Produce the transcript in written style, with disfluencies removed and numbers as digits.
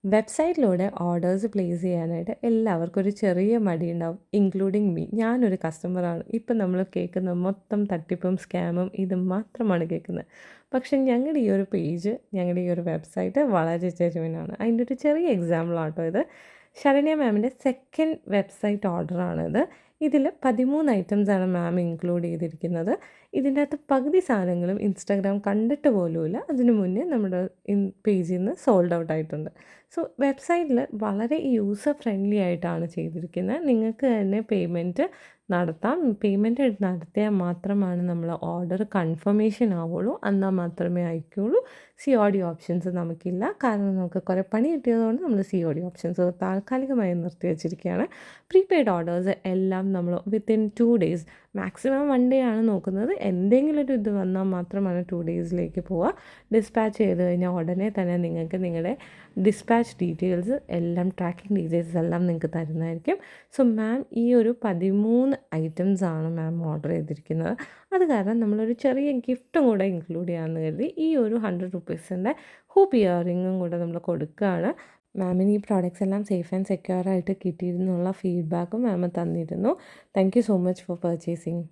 വെബ്സൈറ്റിലൂടെ orders place ചെയ്യാനായിട്ട് എല്ലാവർക്കും ഒരു ചെറിയ മടിയുണ്ടാവും, ഇൻക്ലൂഡിങ് മീ. ഞാനൊരു കസ്റ്റമറാണ്. ഇപ്പം നമ്മൾ കേൾക്കുന്ന മൊത്തം തട്ടിപ്പും സ്കാമും ഇത് മാത്രമാണ് കേൾക്കുന്നത്. പക്ഷെ ഞങ്ങളുടെ ഈ ഒരു പേജ്, ഞങ്ങളുടെ ഈ ഒരു വെബ്സൈറ്റ് വളരെ ജെനുവിനാണ്. അതിൻ്റെ ഒരു ചെറിയ എക്സാമ്പിളാട്ടോ ഇത്. ശരണ്യ മാമിൻ്റെ സെക്കൻഡ് വെബ്സൈറ്റ് ഓർഡറാണിത്. ഇതിൽ 13 ഐറ്റംസാണ് മാം ഇൻക്ലൂഡ് ചെയ്തിരിക്കുന്നത്. ഇതിൻ്റെ അകത്ത് പകുതി സാധനങ്ങളും ഇൻസ്റ്റാഗ്രാം കണ്ടിട്ട് പോലുമില്ല. അതിന് മുന്നേ നമ്മുടെ പേജിൽ നിന്ന് സോൾഡ് ഔട്ട് ആയിട്ടുണ്ട്. സോ വെബ്സൈറ്റിൽ വളരെ യൂസർ ഫ്രണ്ട്ലി ആയിട്ടാണ് ചെയ്തിരിക്കുന്നത്. നിങ്ങൾക്ക് തന്നെ പേയ്മെൻറ്റ് നടത്താം. പേയ്മെൻറ്റ് നടത്തിയാൽ മാത്രമാണ് നമ്മൾ ഓർഡർ കൺഫർമേഷൻ ആവുള്ളൂ. എന്നാൽ മാത്രമേ അയക്കുകയുള്ളൂ. COD ഓപ്ഷൻസ് നമുക്കില്ല. കാരണം നമുക്ക് കുറേ പണി കിട്ടിയതുകൊണ്ട് നമ്മൾ COD ഓപ്ഷൻസ് താൽക്കാലികമായി നിർത്തി വച്ചിരിക്കുകയാണ്. പ്രീപെയ്ഡ് ഓർഡേഴ്സ് എല്ലാം നമ്മൾ വിത്തിൻ 2 ഡേയ്സ്, മാക്സിമം 1 ഡേ ആണ് നോക്കുന്നത്. എന്തെങ്കിലും ഒരു ഇത് വന്നാൽ മാത്രമാണ് 2 ഡേയ്സിലേക്ക് പോവുക. ഡിസ്പാച്ച് ചെയ്ത് കഴിഞ്ഞാൽ ഉടനെ തന്നെ നിങ്ങൾക്ക് നിങ്ങളുടെ ഡിസ്പാച്ച് ഡീറ്റെയിൽസ് എല്ലാം, ട്രാക്കിംഗ് ഡീറ്റെയിൽസ് എല്ലാം നിങ്ങൾക്ക് തരുന്നതായിരിക്കും. സോ മാം ഈ ഒരു 13 ഐറ്റംസാണ് മാം ഓർഡർ ചെയ്തിരിക്കുന്നത്. അത് കാരണം നമ്മളൊരു ചെറിയ ഗിഫ്റ്റും കൂടെ ഇൻക്ലൂഡ് ചെയ്യാമെന്ന് കരുതി ഈ ഒരു 100 റുപ്പീസിൻ്റെ ഹൂപ്പ് ഇയറിങ്ങും കൂടെ നമ്മൾ കൊടുക്കുകയാണ്. മാമിന് ഈ പ്രോഡക്റ്റ്സ് എല്ലാം സേഫ് ആൻഡ് സെക്യൂർ ആയിട്ട് കിട്ടിയിരുന്നുള്ള ഫീഡ്ബാക്കും മാം തന്നിരുന്നു. Thank you so much for purchasing.